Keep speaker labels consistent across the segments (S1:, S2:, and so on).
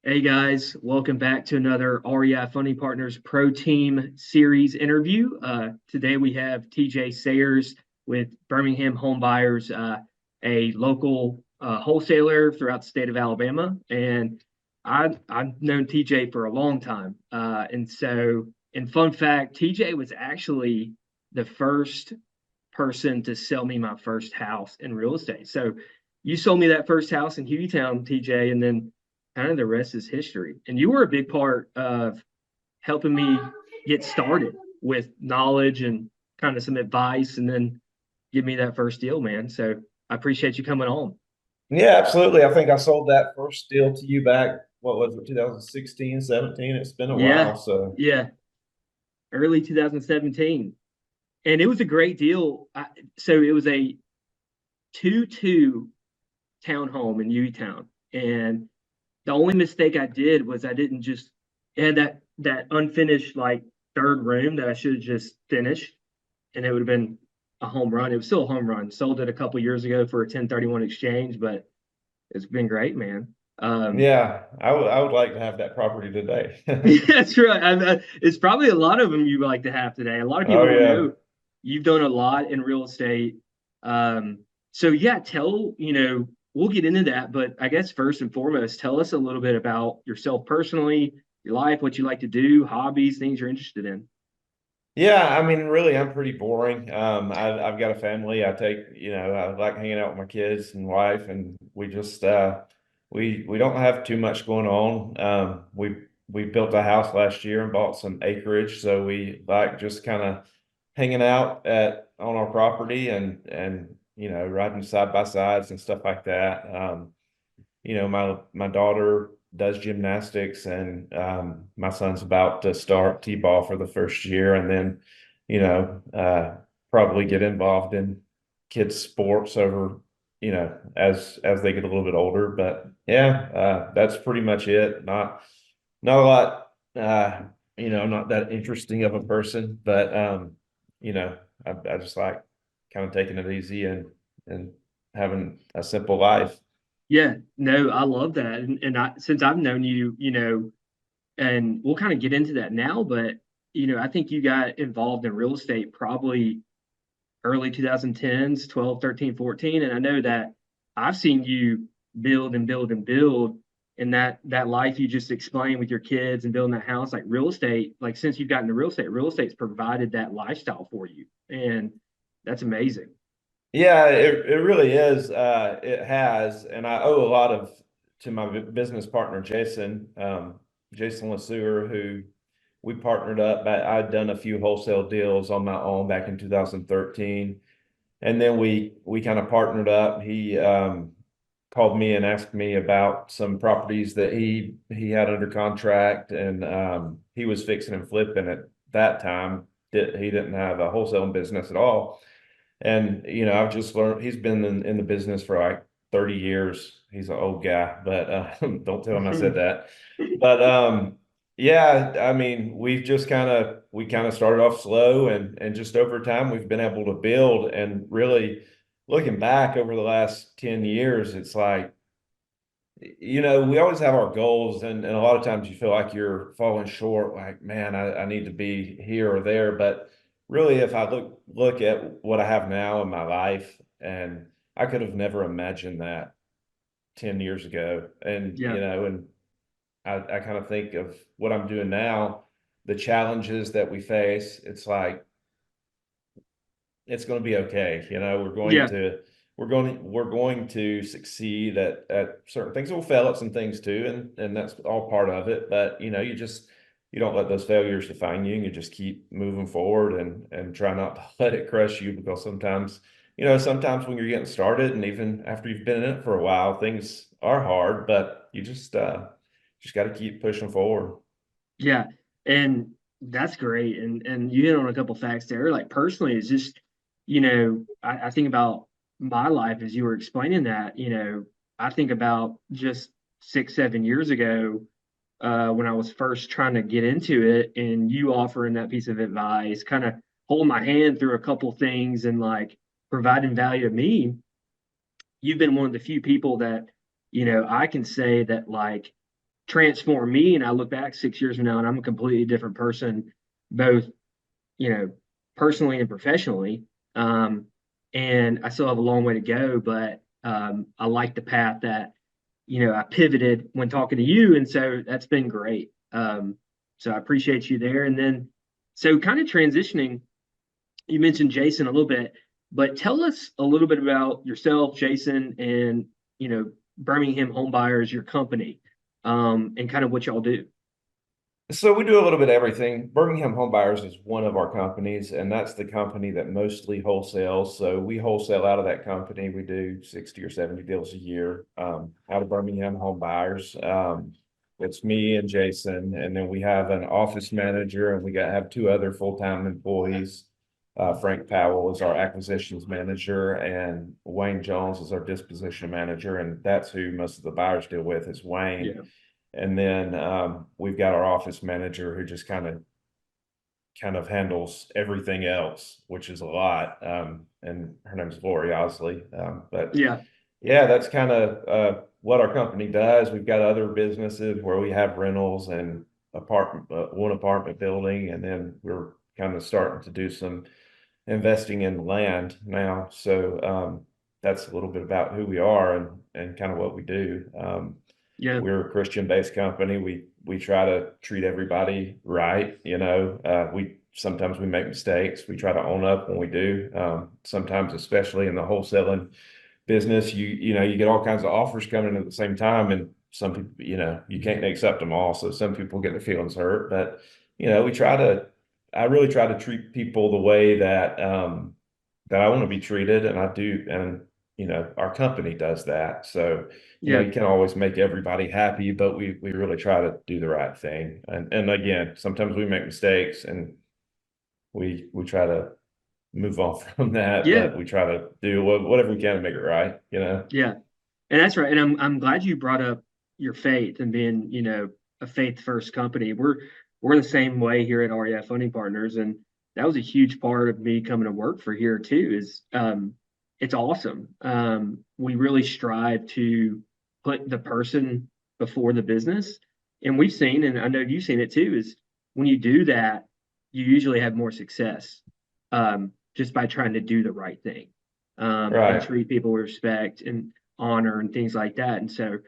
S1: Hey guys, welcome back to another REI Funding Partners Pro Team Series interview. Today we have TJ Sayers with Birmingham Home Buyers, a local wholesaler throughout the state of Alabama. And I've known TJ for a long time. And fun fact, TJ was actually the first person to sell me my first house in real estate. So you sold me that first house in Hueytown, TJ, and then kind of the rest is history. And you were a big part of helping me get started with knowledge and kind of some advice and then give me that first deal, man. So I appreciate you coming on.
S2: Yeah, absolutely. I think I sold that first deal to you back, what was it, 2016, 17? It's been a
S1: Yeah,
S2: while. So,
S1: yeah, early 2017. And it was a great deal. So it was a 2-2 townhome in Hueytown. And the only mistake I did was I didn't just it had that unfinished like third room that I should have just finished, and it would have been a home run. It was still a home run. Sold it a couple years ago for a 1031 exchange, but it's been great, man.
S2: yeah, I would like to have that property today.
S1: Yeah, that's right. It's probably a lot of them you like to have today. A lot of
S2: Oh,
S1: people don't
S2: yeah.
S1: know you've done a lot in real estate. Um, so yeah, we'll get into that, but I guess first and foremost, tell us a little bit about yourself personally, your life, what you like to do, hobbies, things you're interested in.
S2: Yeah, I mean, really, I'm pretty boring. I've got a family. I like hanging out with my kids and wife, and we don't have too much going on. We built a house last year and bought some acreage, so we like just kind of hanging out at on our property and riding side by sides and stuff like that. My daughter does gymnastics, and my son's about to start t-ball for the first year, and then you know uh, probably get involved in kids sports over as they get a little bit older. But yeah, that's pretty much it. Not a lot, not that interesting of a person, but I just like kind of taking it easy and having a simple life.
S1: Yeah, no, I love that. Since I've known you, and we'll kind of get into that now, but I think you got involved in real estate probably early 2010s, 12, 13, 14. And I know that I've seen you build and build and build and that life you just explained with your kids and building that house, like real estate, like since you've gotten to real estate's provided that lifestyle for you. And that's amazing.
S2: Yeah, it really is. It has, and I owe a lot of to my business partner Jason Lesueur, who we partnered up. I'd done a few wholesale deals on my own back in 2013, and then we kind of partnered up. He called me and asked me about some properties that he had under contract, and he was fixing and flipping at that time. He didn't have a wholesaling business at all. And I've just learned he's been in the business for like 30 years. He's an old guy, but don't tell him I said that. But yeah, I mean, we kind of started off slow, and just over time we've been able to build. And really looking back over the last 10 years, it's like, we always have our goals, and a lot of times you feel like you're falling short, like, man, I need to be here or there. But really, if I look at what I have now in my life, and I could have never imagined that 10 years ago. And
S1: Yeah.
S2: and I kind of think of what I'm doing now, the challenges that we face. It's like it's going to be okay.
S1: Yeah.
S2: We're going to succeed at certain things. We'll fail at some things too, and that's all part of it. But you don't let those failures define you. You just keep moving forward and try not to let it crush you, because sometimes when you're getting started, and even after you've been in it for a while, things are hard, but you just got to keep pushing forward.
S1: Yeah. And that's great. And you hit on a couple facts there. Like personally, it's just, I think about my life as you were explaining that, I think about just 6, 7 years ago, when I was first trying to get into it and you offering that piece of advice, kind of holding my hand through a couple things and like providing value to me. You've been one of the few people that, I can say that like transformed me. And I look back 6 years from now and I'm a completely different person, both, personally and professionally. And I still have a long way to go, but I like the path that, I pivoted when talking to you. And so that's been great. So I appreciate you there. And then, so kind of transitioning, you mentioned Jason a little bit, but tell us a little bit about yourself, Jason, and, Birmingham Home Buyers, your company, and kind of what y'all do.
S2: So we do a little bit of everything. Birmingham Home Buyers is one of our companies, and that's the company that mostly wholesales. So we wholesale out of that company. We do 60 or 70 deals a year out of Birmingham Home Buyers. It's me and Jason, and then we have an office manager, and we have two other full-time employees. Frank Powell is our acquisitions manager, and Wayne Jones is our disposition manager, and that's who most of the buyers deal with is Wayne.
S1: Yeah.
S2: And then we've got our office manager who just kind of handles everything else, which is a lot. And her name's Lori Osley. But
S1: Yeah.
S2: yeah, that's kind of what our company does. We've got other businesses where we have rentals and one apartment building, and then we're kind of starting to do some investing in land now. So that's a little bit about who we are and kind of what we do.
S1: Yeah.
S2: We're a Christian-based company. We try to treat everybody right. We sometimes we make mistakes. We try to own up when we do. Sometimes, especially in the wholesaling business, you get all kinds of offers coming in at the same time, and some people, you can't accept them all. So some people get their feelings hurt. But I really try to treat people the way that I want to be treated, and I do, and our company does that. So
S1: Yeah.
S2: you can't always make everybody happy, but we really try to do the right thing. And again, sometimes we make mistakes, and we try to move on from that,
S1: Yeah.
S2: but we try to do whatever we can to make it right.
S1: Yeah. And that's right. And I'm glad you brought up your faith and being, a faith first company. We're the same way here at REI Funding Partners. And that was a huge part of me coming to work for here too, is it's awesome. We really strive to put the person before the business. And we've seen, and I know you've seen it too, is when you do that, you usually have more success just by trying to do the right thing and
S2: Right.
S1: treat people with respect and honor and things like that. And so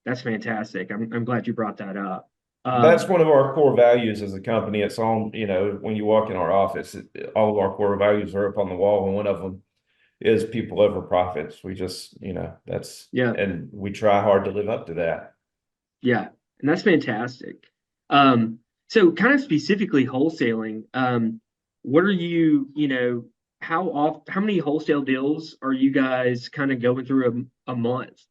S1: that's fantastic. I'm glad you brought that up.
S2: That's one of our core values as a company. It's on, when you walk in our office, all of our core values are up on the wall, and one of them is people over profits. We just,
S1: Yeah.
S2: and we try hard to live up to that.
S1: Yeah. And that's fantastic. So kind of specifically wholesaling, what are how many wholesale deals are you guys kind of going through a month?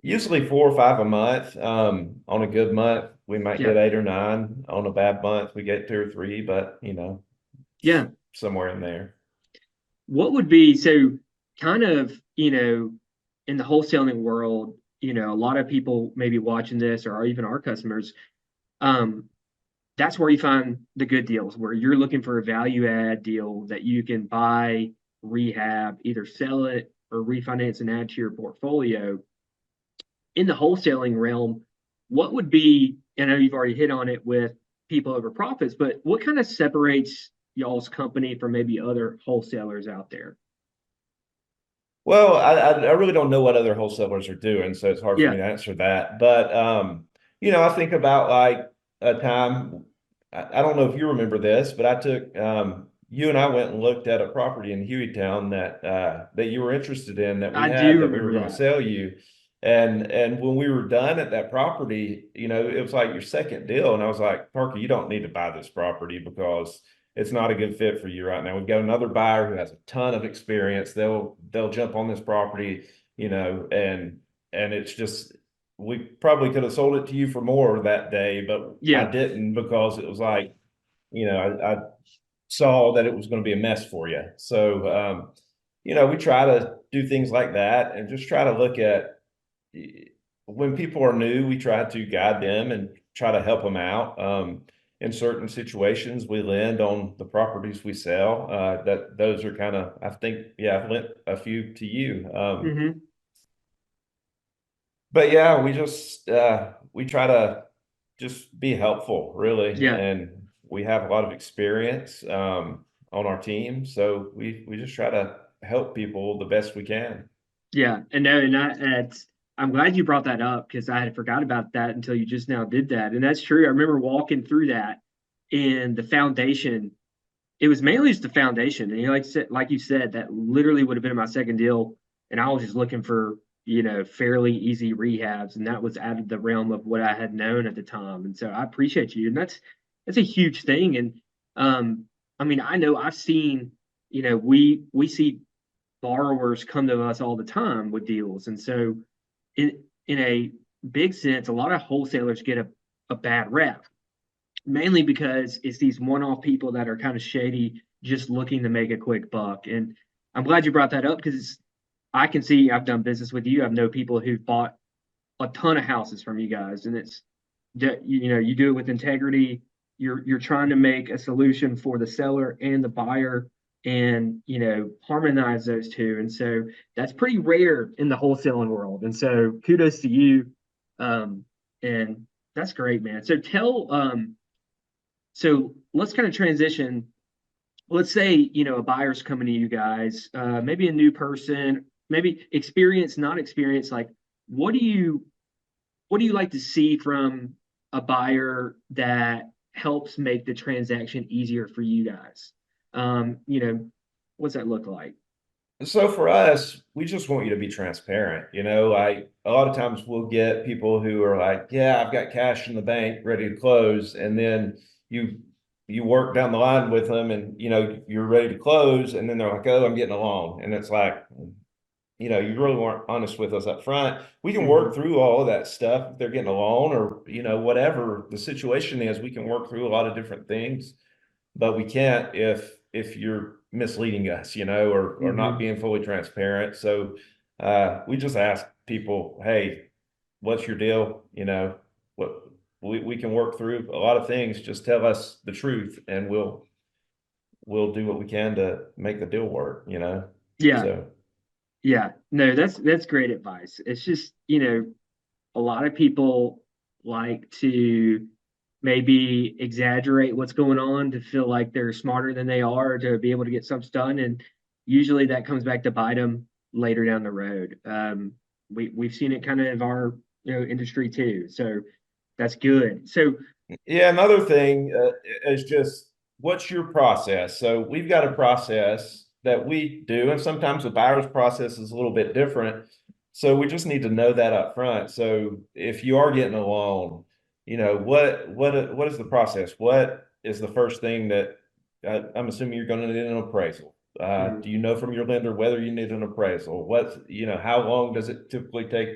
S2: Usually 4 or 5 a month. On a good month, we might
S1: Yeah.
S2: get 8 or 9. On a bad month, we get 2 or 3, but
S1: Yeah.
S2: somewhere in there.
S1: What would be so kind of, in the wholesaling world, a lot of people maybe watching this or even our customers, that's where you find the good deals, where you're looking for a value add deal that you can buy, rehab, either sell it or refinance and add to your portfolio. In the wholesaling realm, what would be, I know you've already hit on it with people over profits, but what kind of separates y'all's company from maybe other wholesalers out there?
S2: Well, I really don't know what other wholesalers are doing, so it's hard for
S1: Yeah.
S2: me to answer that. But I think about like a time. I don't know if you remember this, but I took you and I went and looked at a property in Hueytown that you were interested in, that we
S1: I do
S2: that we were
S1: remember
S2: going to
S1: that.
S2: sell you. And when we were done at that property, it was like your second deal, and I was like, Parker, you don't need to buy this property because it's not a good fit for you right now. We've got another buyer who has a ton of experience. They'll jump on this property, and it's just, we probably could have sold it to you for more that day, but I
S1: Yeah.
S2: didn't, because it was like, I saw that it was going to be a mess for you. So we try to do things like that, and just try to look at, when people are new, we try to guide them and try to help them out. In certain situations, we lend on the properties we sell. Those are kind of, I think, yeah, I've lent a few to you.
S1: Hmm.
S2: But yeah, we we try to just be helpful, really,
S1: Yeah.
S2: and we have a lot of experience on our team, so we just try to help people the best we can.
S1: Yeah, and no, and I'm glad you brought that up because I had forgot about that until you just now did that. And that's true. I remember walking through that and the foundation, it was mainly just the foundation. And like you said, that literally would have been my second deal. And I was just looking for, fairly easy rehabs. And that was out of the realm of what I had known at the time. And so I appreciate you. And that's a huge thing. And I mean, I know I've seen, we see borrowers come to us all the time with deals. And so in a big sense, a lot of wholesalers get a bad rep, mainly because it's these one-off people that are kind of shady, just looking to make a quick buck. And I'm glad you brought that up because I can see I've done business with you. I've known people who've bought a ton of houses from you guys, and it's you do it with integrity. You're trying to make a solution for the seller and the buyer and harmonize those two, and so that's pretty rare in the wholesaling world, and so kudos to you. And that's great, man. So let's kind of transition. Let's say a buyer's coming to you guys, maybe a new person, maybe experienced, not experienced. Like, what do you like to see from a buyer that helps make the transaction easier for you guys? What's that look like?
S2: So for us, we just want you to be transparent. A lot of times we'll get people who are like, yeah, I've got cash in the bank ready to close. And then you work down the line with them and you're ready to close. And then they're like, oh, I'm getting a loan. And it's like, you really weren't honest with us up front. We can work
S1: Mm-hmm.
S2: through all of that stuff. If they're getting a loan or, whatever the situation is, we can work through a lot of different things, but we can't if you're misleading us, or not
S1: Mm-hmm.
S2: being fully transparent. So we just ask people, hey, what's your deal? What we can work through a lot of things. Just tell us the truth and we'll do what we can to make the deal work.
S1: Yeah,
S2: So
S1: yeah. No, that's great advice. It's just, a lot of people like to maybe exaggerate what's going on to feel like they're smarter than they are to be able to get something done. And usually that comes back to bite them later down the road. We've seen it kind of in our industry too. So that's good. So
S2: yeah, another thing is just what's your process? So we've got a process that we do, and sometimes the buyer's process is a little bit different. So we just need to know that up front. So if you are getting a loan, what is the process? What is the first thing that I'm assuming you're going to need an appraisal? Do
S1: mm,
S2: you know from your lender whether you need an appraisal? How long does it typically take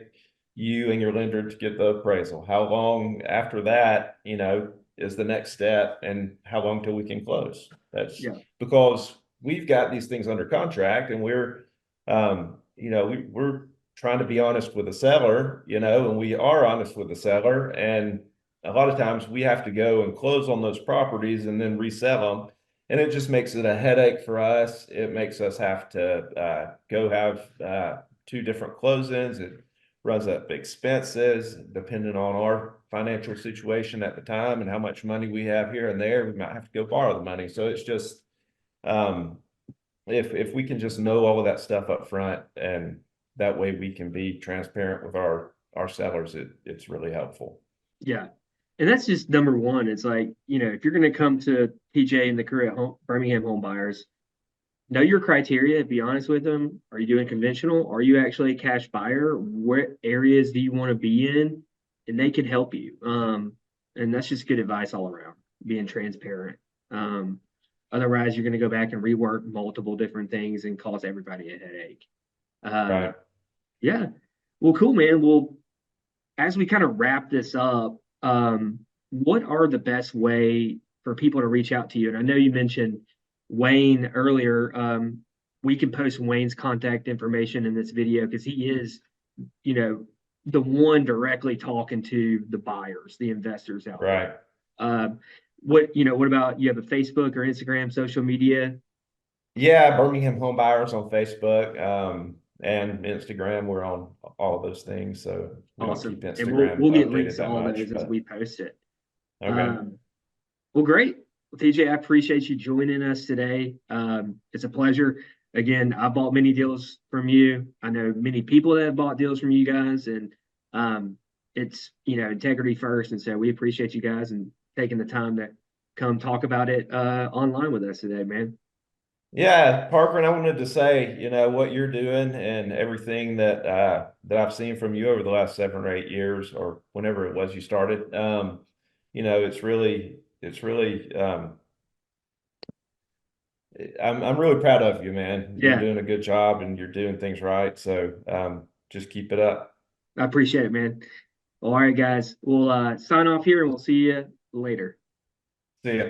S2: you and your lender to get the appraisal? How long after that, is the next step, and how long till we can close? That's
S1: yeah,
S2: because we've got these things under contract and we're trying to be honest with the seller, and we are honest with the seller. And a lot of times we have to go and close on those properties and then resell them. And it just makes it a headache for us. It makes us have to go have two different closings. It runs up expenses depending on our financial situation at the time and how much money we have here and there. We might have to go borrow the money. So it's just um, if we can just know all of that stuff up front, and that way we can be transparent with our sellers, it's really helpful.
S1: yeah. And that's just number one. It's like, if you're going to come to TJ and the crew at Birmingham Home Buyers, know your criteria, be honest with them. Are you doing conventional? Are you actually a cash buyer? What areas do you want to be in? And they can help you. And that's just good advice all around, being transparent. Um, Otherwise, you're going to go back and rework multiple different things and cause everybody a headache.
S2: Right.
S1: Yeah. Well, cool, man. Well, as we kind of wrap this up, what are the best way for people to reach out to you? And I know you mentioned Wayne earlier. We can post Wayne's contact information in this video because he is, you know, the one directly talking to the buyers, the investors out there.
S2: Right.
S1: What about you have a Facebook or Instagram, social media?
S2: Yeah, Birmingham Home Buyers on Facebook. and Instagram. We're on all of those things, so we don't
S1: Awesome.
S2: keep
S1: And
S2: Instagram
S1: we'll get links
S2: updated
S1: to
S2: that
S1: all
S2: much,
S1: those as
S2: but
S1: we post it.
S2: okay.
S1: Well, great. Well, TJ, I appreciate you joining us today. It's a pleasure. Again, I bought many deals from you. I know many people that have bought deals from you guys, and it's, integrity first. And so we appreciate you guys and taking the time to come talk about it online with us today, man.
S2: Yeah, Parker, and I wanted to say, what you're doing and everything that I've seen from you over the last 7 or 8 years, or whenever it was you started. It's really I'm really proud of you, man. You're
S1: Yeah,
S2: doing a good job and you're doing things right. So just keep it up.
S1: I appreciate it, man. All right, guys. We'll sign off here and we'll see you later.
S2: See ya.